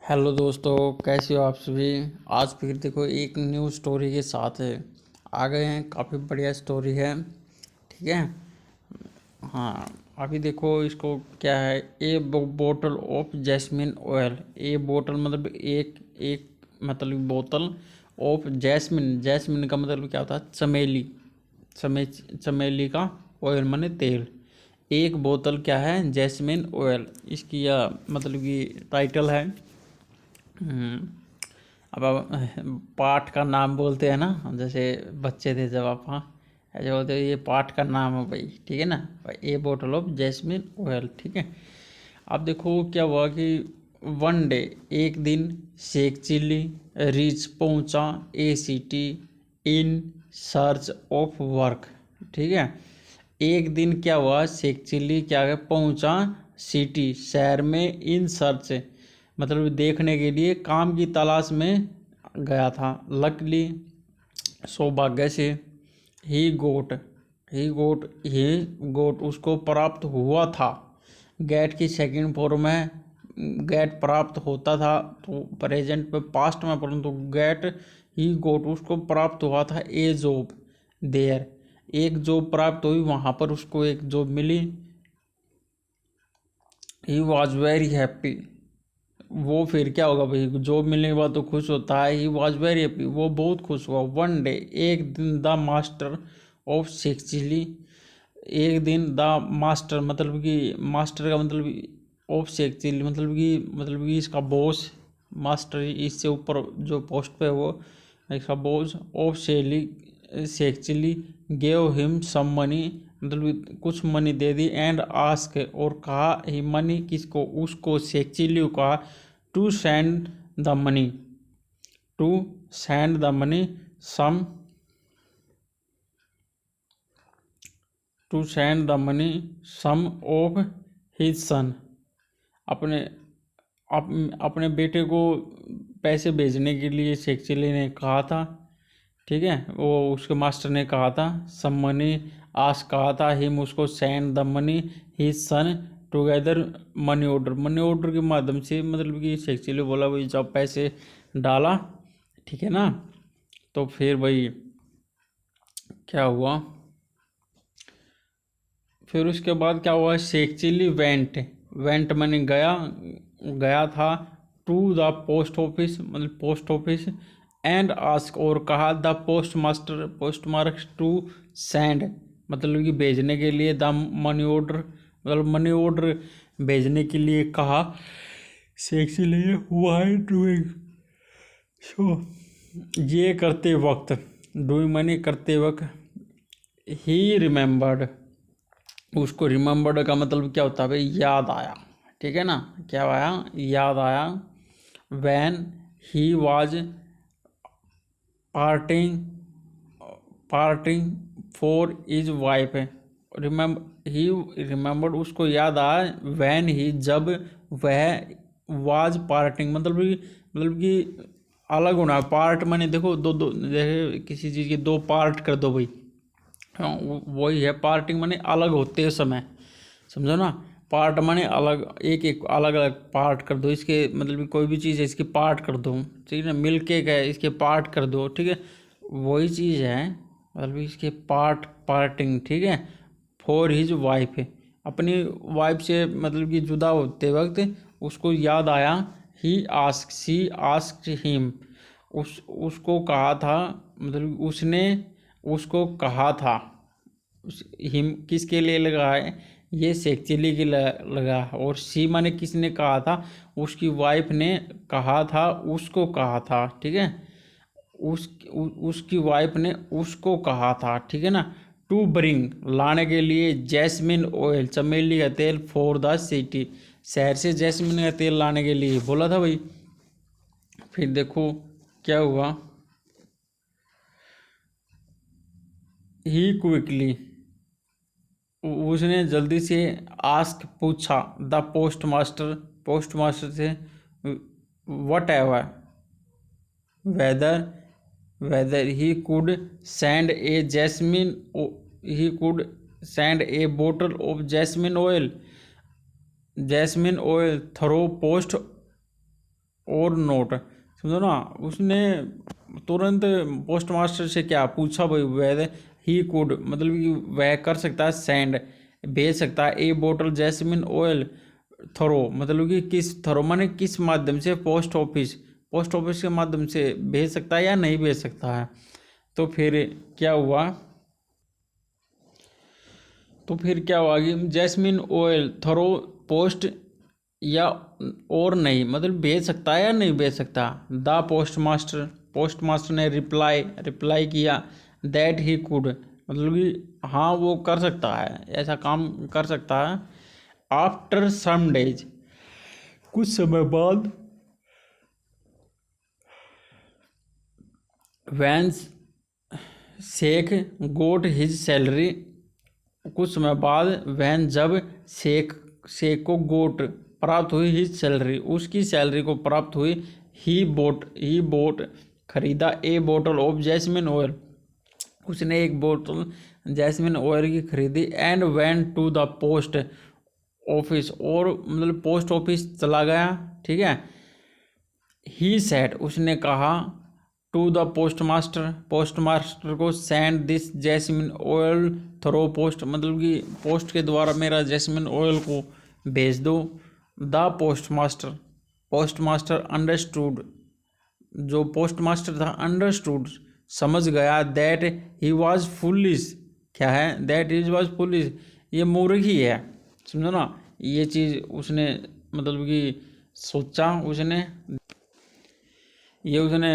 Hello दोस्तों, कैसे हो आप सभी। आज फिर देखो एक न्यू स्टोरी के साथ है आ गए हैं। काफ़ी बढ़िया स्टोरी है, ठीक है। हाँ, अभी देखो इसको क्या है। ए बोतल ऑफ जैस्मिन ऑयल। ए बोतल मतलब एक एक मतलब बोतल ऑफ जैस्मिन। जैस्मिन का मतलब क्या होता है? चमेली। चमेली का ऑयल माने तेल। एक बोतल क्या है? Jasmine oil. इसकी यह मतलब कि टाइटल है। अब पाठ का नाम बोलते हैं ना, जैसे बच्चे थे जब आप, हाँ ऐसे बोलते हैं ये पाठ का नाम है भाई, ठीक है ना। ए बोतल ऑफ जैस्मिन ऑयल, ठीक है। अब देखो क्या हुआ कि वन डे, एक दिन, शेख चिल्ली रीच पहुंचा a city in search of work, ठीक है। एक दिन क्या हुआ, शेख चिल्ली क्या है पहुंचा सिटी शहर में, इन सर्च मतलब देखने के लिए, काम की तलाश में गया था। लकली सौभाग्य से, ही गोट ही गोट उसको प्राप्त हुआ था। गेट की सेकंड फॉर्म में गेट प्राप्त होता था तो प्रेजेंट में पास्ट में, परंतु गेट ही गोट उसको प्राप्त हुआ था। ए जॉब देयर, एक जॉब प्राप्त हुई वहाँ पर उसको एक जॉब मिली। ही वॉज वेरी हैप्पी, वो फिर क्या होगा भाई, जॉब मिलने के बाद तो खुश होता है। ही वॉज वेरी हैप्पी, वो बहुत खुश हुआ। वन डे, एक दिन, द मास्टर ऑफ सेक्सिली, एक दिन द मास्टर मतलब कि मास्टर का मतलब ऑफ सेक्सिली मतलब कि इसका बॉस, मास्टर इससे ऊपर जो पोस्ट पे है वो इसका बॉस, ऑफ सेक्सिली गेव हिम सम मनी मतलब कुछ मनी दे दी। एंड आस्क और कहा, ही मनी किसको? उसको, सेक्सिली को कहा, to send the money to send the money some to send the money some of his son, अपने अपने बेटे को पैसे भेजने के लिए शेखचिल्ली ने कहा था, ठीक है। वो उसके मास्टर ने कहा था, सम मनी आस कहा था, हिम उसको, send the money his son together money order के माध्यम से मतलब कि शेखचिल्ली बोला भाई जब पैसे डाला, ठीक है ना। तो फिर भाई क्या हुआ, फिर उसके बाद क्या हुआ, शेख चिल्ली वेंट मैंने गया था टू द पोस्ट ऑफिस मतलब पोस्ट ऑफिस, एंड आस्क और कहा, the post master to send मतलब कि भेजने के लिए, द मनी ऑर्डर मतलब मनी ऑर्डर भेजने के लिए कहा। Sheikh Chilli why doing so, ये करते वक्त, डूइंग मनी करते वक्त, ही रिमेम्बर्ड, उसको रिमेम्बर्ड का मतलब क्या होता है भाई? याद आया, ठीक है ना। क्या आया? याद आया। When he was parting parting for his wife, he remembered उसको याद आया। वैन ही जब वह, वाज पार्टिंग मतलब कि अलग होना। पार्ट मैंने देखो दो दो, जैसे किसी चीज़ के दो पार्ट कर दो भाई, हाँ वही है पार्टिंग माने अलग होते समय, समझो ना। पार्ट माने अलग, एक एक अलग अलग पार्ट कर दो इसके, मतलब कि कोई भी चीज़ है इसके पार्ट कर दो, ठीक है ना। मिल्क केक है इसके पार्ट कर दो, ठीक है। वही चीज़ है मतलब इसके पार्टिंग, ठीक है। फॉर हिज वाइफ, अपनी वाइफ से मतलब कि जुदा होते वक्त उसको याद आया। सी आस्क्ड हिम, उसको कहा था मतलब उसने उसको कहा था। हिम किसके लिए लगा है? ये सेक्चुअली के लगा है। और सी माने किसने कहा था? उसकी वाइफ ने कहा था, उसको कहा था, ठीक है। उसकी वाइफ ने उसको कहा था, ठीक है ना। टू ब्रिंग लाने के लिए, जैस्मिन ऑयल चमेली का तेल, फॉर द सिटी शहर से जैस्मिन का तेल लाने के लिए बोला था भाई। फिर देखो क्या हुआ, ही क्विकली उसने जल्दी से, आस्क पूछा, द पोस्ट मास्टर से, whatever whether he could send a jasmine he could send a bottle of jasmine oil through post और नोट, समझो ना। उसने तुरंत पोस्ट मास्टर से क्या पूछा भाई, वेदर ही कुड, मतलब कि वह कर सकता है सेंड, भेज सकता है ए बोतल जैस्मिन ऑयल थ्रो, मतलब कि किस थ्रो माने किस माध्यम से, पोस्ट ऑफिस के माध्यम से भेज सकता है या नहीं भेज सकता है। तो फिर क्या हुआ, कि जैस्मिन ऑयल थ्रो पोस्ट, या और नहीं, मतलब भेज सकता है या नहीं भेज सकता। द पोस्ट मास्टर ने रिप्लाई किया दैट ही कुड, मतलब कि हाँ वो कर सकता है, ऐसा काम कर सकता है। आफ्टर सम डेज, कुछ समय बाद, वैन शेख गोट हिज सैलरी, कुछ समय बाद वैन जब शेख को गोट प्राप्त हुई, हिज सैलरी उसकी सैलरी को प्राप्त हुई, ही बोट खरीदा ए बोतल ऑफ जैस्मिन ऑयल, उसने एक बोतल जैस्मिन ऑयल की खरीदी। And went to the post office, और मतलब पोस्ट ऑफिस चला गया, ठीक है। ही सेड, उसने कहा, टू द पोस्ट मास्टर को, send this jasmine oil through post, मतलब कि पोस्ट के द्वारा मेरा जैस्मिन ऑयल को भेज दो। द पोस्ट मास्टर अंडरस्टूड, जो पोस्ट मास्टर था अंडरस्टूड, समझ गया, दैट ही वॉज फुलिश, क्या है, दैट ही वॉज फुलिश, ये मूर्ख ही है, समझो ना। ये चीज़ उसने मतलब कि सोचा, उसने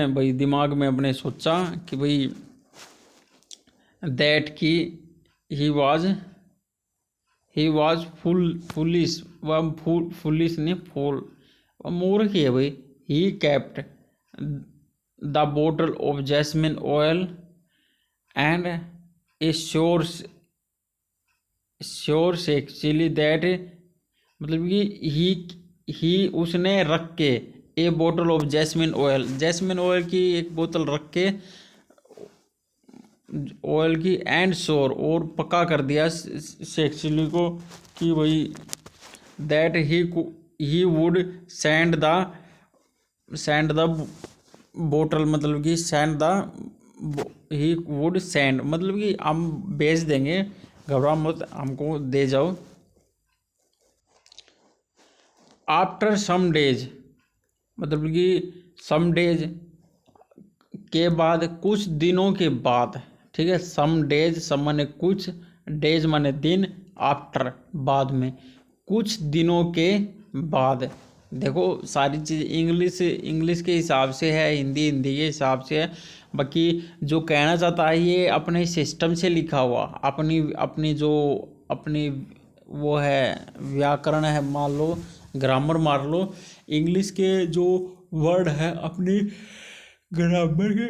भाई दिमाग में अपने सोचा कि भाई दैट की ही वाज फुलिश, वह फुलिश नहीं, फूल, वह मूर्ख ही है भाई। He kept the bottle of jasmine oil and assure actually that, मतलब कि ही उसने रख के, ए बोतल ऑफ जैस्मिन ऑयल की एक बोतल रख के, ऑयल की, एंड श्योर, और पक्का कर दिया शेख को कि भाई that he would send the बोतल, मतलब कि ही वुड सेंड, मतलब कि हम भेज देंगे, घबराओ मत, हमको दे जाओ। आफ्टर सम डेज, मतलब कि सम डेज के बाद, कुछ दिनों के बाद, ठीक है। सम डेज, सम माने कुछ, डेज माने दिन, आफ्टर बाद में, कुछ दिनों के बाद। देखो सारी चीज़ इंग्लिश के हिसाब से है, हिंदी के हिसाब से है। बाकी जो कहना चाहता है ये अपने सिस्टम से लिखा हुआ, अपनी वो है, व्याकरण है, मान लो ग्रामर मान लो, इंग्लिश के जो वर्ड है अपनी ग्रामर के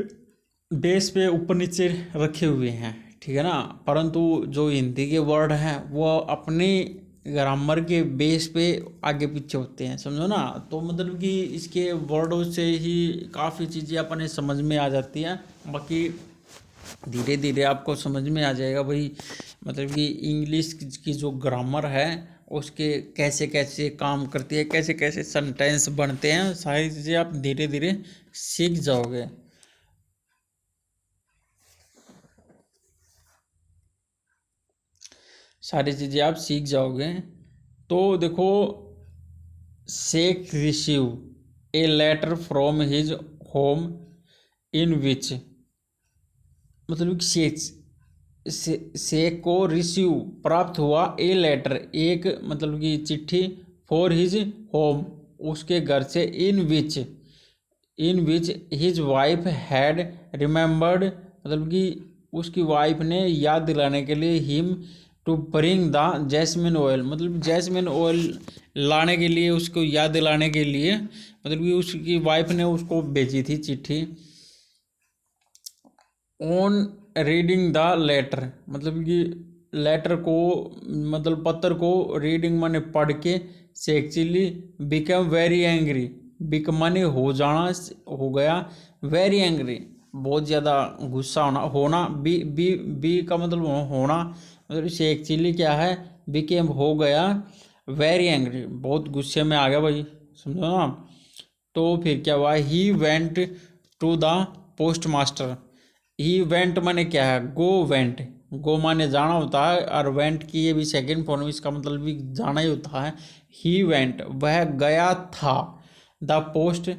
बेस पे ऊपर नीचे रखे हुए हैं, ठीक है ना। परंतु जो हिंदी के वर्ड हैं वो अपनी ग्रामर के बेस पे आगे पीछे होते हैं, समझो ना। तो मतलब कि इसके वर्डों से ही काफ़ी चीज़ें अपने समझ में आ जाती हैं। बाकी धीरे धीरे आपको समझ में आ जाएगा भाई, मतलब कि इंग्लिश की जो ग्रामर है उसके कैसे कैसे काम करती है, कैसे कैसे सेंटेंस बनते हैं, सारी चीज़ें आप धीरे धीरे सीख जाओगे। सारी चीज़ें आप सीख जाओगे। तो देखो, Sheikh receive a letter from his home in which, मतलब शेख को रिसीव प्राप्त हुआ, ए लेटर एक, मतलब कि चिट्ठी, फॉर हिज होम उसके घर से, in which his wife had remembered, मतलब कि उसकी वाइफ ने याद दिलाने के लिए, him to bring the jasmine oil, मतलब जैस्मिन ऑयल लाने के लिए, उसको याद दिलाने के लिए, मतलब कि उसकी वाइफ ने उसको भेजी थी चिट्ठी। ऑन रीडिंग द लेटर, मतलब कि लेटर को, मतलब पत्र को, रीडिंग माने पढ़ के, से एक्चुअली बिकम वेरी एंग्री, बिक माने हो जाना, हो गया, वेरी एंग्री बहुत ज़्यादा गुस्सा होना, बी का मतलब होना, मतलब से एक्चुअली क्या है, बिकेम हो गया, वेरी एंग्री बहुत गुस्से में आ गया भाई, समझो ना। तो फिर क्या हुआ, he went to the post master. He went माने क्या है, गो वेंट, गो माने जाना होता है, और वेंट की ये भी सेकंड फॉर्म, इसका मतलब भी जाना ही होता है। ही वेंट, वह गया था, the post,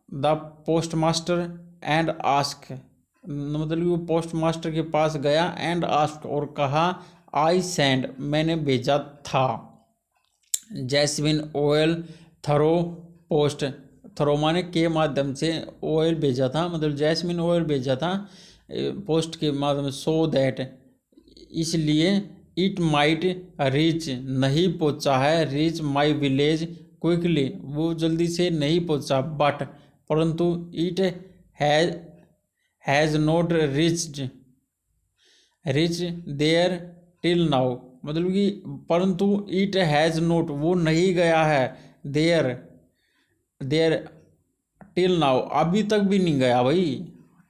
the post master and ask, मतलब वो पोस्ट मास्टर के पास गया, एंड आस्क और कहा, आई सेंड मैंने भेजा था, jasmine oil through post, through माने के माध्यम से, ऑयल भेजा था मतलब जैस्मिन ऑयल भेजा था पोस्ट के माध्यम से, सो दैट इसलिए, इट माइट रीच नहीं पहुंचा है, रीच माई विलेज क्विकली वो जल्दी से नहीं पहुंचा, बट परंतु it has not reach there till now, मतलब कि परंतु इट हैज़ नोट वो नहीं गया है, देयर देयर टिल नाउ अभी तक भी नहीं गया भाई।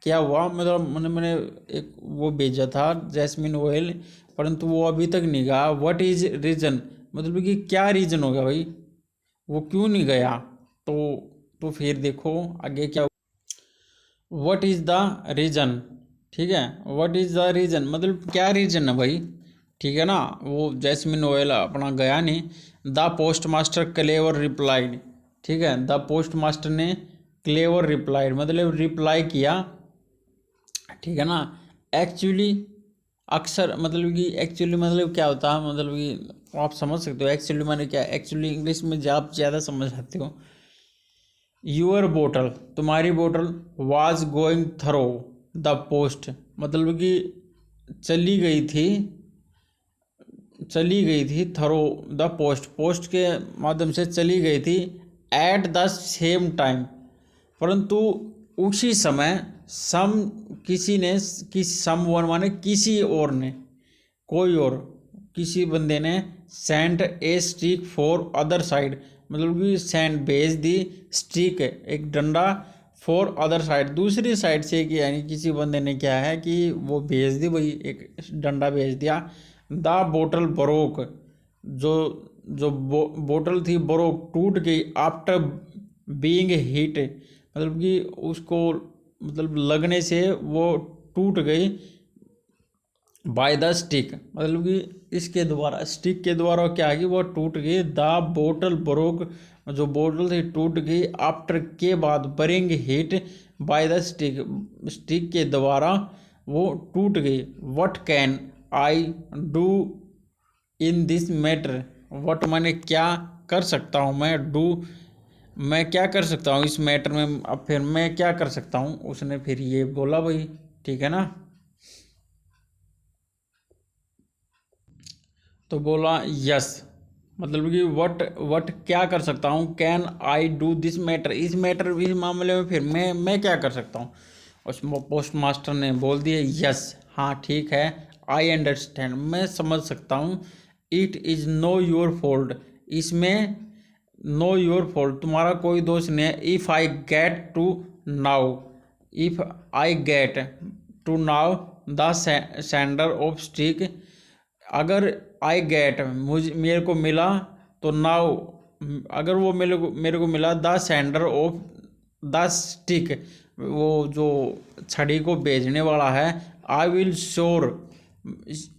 क्या हुआ, मतलब मैंने एक वो भेजा था जैस्मिन ऑयल, परंतु वो अभी तक नहीं गया। व्हाट इज रीजन, मतलब कि क्या रीजन हो गया भाई, वो क्यों नहीं गया। तो फिर देखो आगे क्या, व्हाट इज द रीजन, ठीक है, व्हाट इज द रीजन मतलब क्या रीजन है भाई, ठीक है ना। वो जैस्मिन ऑयल अपना गया नहीं। The post master clever replied, ठीक है, द पोस्ट मास्टर ने क्लेवर रिप्लाइड मतलब रिप्लाई किया, ठीक है ना। एक्चुअली अक्सर मतलब कि एक्चुअली मतलब क्या होता है, मतलब कि आप समझ सकते हो एक्चुअली माने क्या, एक्चुअली इंग्लिश में आप ज़्यादा समझ सकते हो। यूअर बोटल तुम्हारी बोतल, was going through the post मतलब कि चली गई थी थ्रो द पोस्ट, पोस्ट के माध्यम से चली गई थी, एट द सेम टाइम परंतु उसी समय, सम किसी ने, सम वन माने किसी और ने, कोई और, किसी बंदे ने, sent a stick for other side मतलब कि सेंट भेज दी, स्टिक एक डंडा, फॉर अदर साइड दूसरी साइड से, कि यानी किसी बंदे ने क्या है कि वो भेज दी भाई, एक डंडा भेज दिया। द बोतल ब्रोक, जो जो बोतल थी ब्रोक टूट गई, आफ्टर बीइंग हिट मतलब कि उसको मतलब लगने से वो टूट गई, बाय द स्टिक मतलब कि इसके द्वारा, स्टिक के द्वारा क्या है कि वो टूट गई। द बोतल ब्रोक, जो बोतल थी टूट गई, आफ्टर के बाद, being hit by the stick, stick के द्वारा वो टूट गई। What can I do in this matter, what मैंने क्या कर सकता हूँ मैं, डू मैं क्या कर सकता हूँ इस मैटर में, अब फिर मैं क्या कर सकता हूँ, उसने फिर ये बोला भाई, ठीक है ना। तो बोला यस मतलब कि वट क्या कर सकता हूँ, can I do this matter इस मैटर इस मामले में फिर मैं क्या कर सकता हूँ। उस पोस्ट मास्टर ने बोल दिया यस, हाँ ठीक है, आई अंडरस्टैंड मैं समझ सकता हूँ, it is no your fault इसमें, नो योर फॉल्ट तुम्हारा कोई दोष नहीं है। If I get to now, if I get to now the sender of stick, अगर आई गेट मेरे को मिला, तो नाउ अगर वो मेरे को मिला, the sender of the stick वो जो छड़ी को भेजने वाला है, आई विल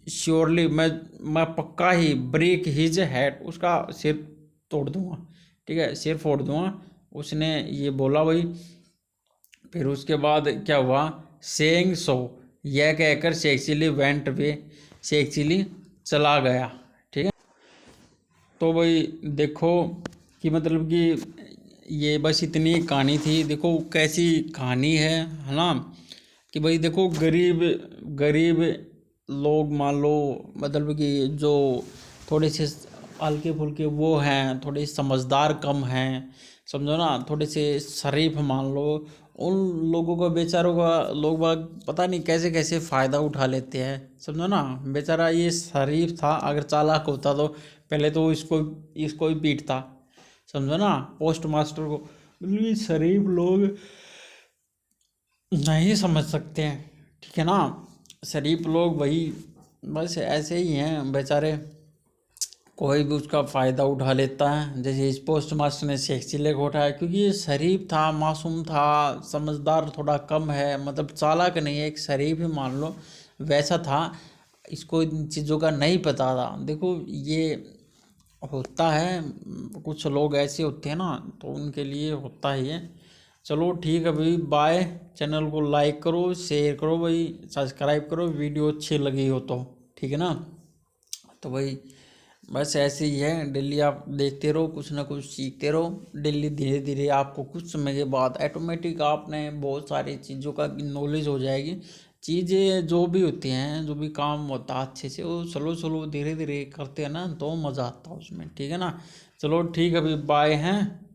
श्योरली मैं पक्का ही, ब्रेक हिज हेड उसका सिर तोड़ दूंगा, ठीक है, सिर फोड़ दूंगा, उसने ये बोला भाई। फिर उसके बाद क्या हुआ, सेइंग सो यह कहकर शेक्सिली वेंट वे, शेक्सिली चला गया, ठीक है। तो भाई देखो कि मतलब कि ये बस इतनी कहानी थी, देखो कैसी कहानी है ना। कि भाई देखो गरीब गरीब लोग मान लो, मतलब कि जो थोड़े से हल्के फुल्के वो हैं, थोड़े समझदार कम हैं, समझो ना, थोड़े से शरीफ मान लो, उन लोगों को बेचारों का लोग बाग पता नहीं कैसे कैसे फ़ायदा उठा लेते हैं, समझो ना। बेचारा ये शरीफ था, अगर चालाक होता तो पहले तो इसको इसको ही पीटता, समझो ना, पोस्ट मास्टर को। मतलब ये शरीफ लोग नहीं समझ सकते हैं, ठीक है ना। शरीफ लोग वही बस ऐसे ही हैं बेचारे, कोई भी उसका फ़ायदा उठा लेता है। जैसे इस पोस्ट मास्टर ने सेक्सी लेग उठाया क्योंकि ये शरीफ था, मासूम था, समझदार थोड़ा कम है, मतलब चालाक नहीं है, एक शरीफ ही मान लो वैसा था। इसको इन चीज़ों का नहीं पता था। देखो ये होता है, कुछ लोग ऐसे होते हैं ना, तो उनके लिए होता ही है। चलो ठीक है भाई, बाय। चैनल को लाइक करो, शेयर करो भाई, सब्सक्राइब करो, वीडियो अच्छी लगी हो तो, ठीक है ना। तो भाई बस ऐसे ही है, डेली आप देखते रहो, कुछ ना कुछ सीखते रहो डेली। धीरे धीरे आपको कुछ समय के बाद ऑटोमेटिक आपने बहुत सारी चीज़ों का नॉलेज हो जाएगी। चीज़ें जो भी होती हैं, जो भी काम होता है अच्छे से, वो स्लो स्लो धीरे धीरे करते हैं ना, तो मज़ा आता है उसमें, ठीक है ना। चलो ठीक है अभी, बाय हैं।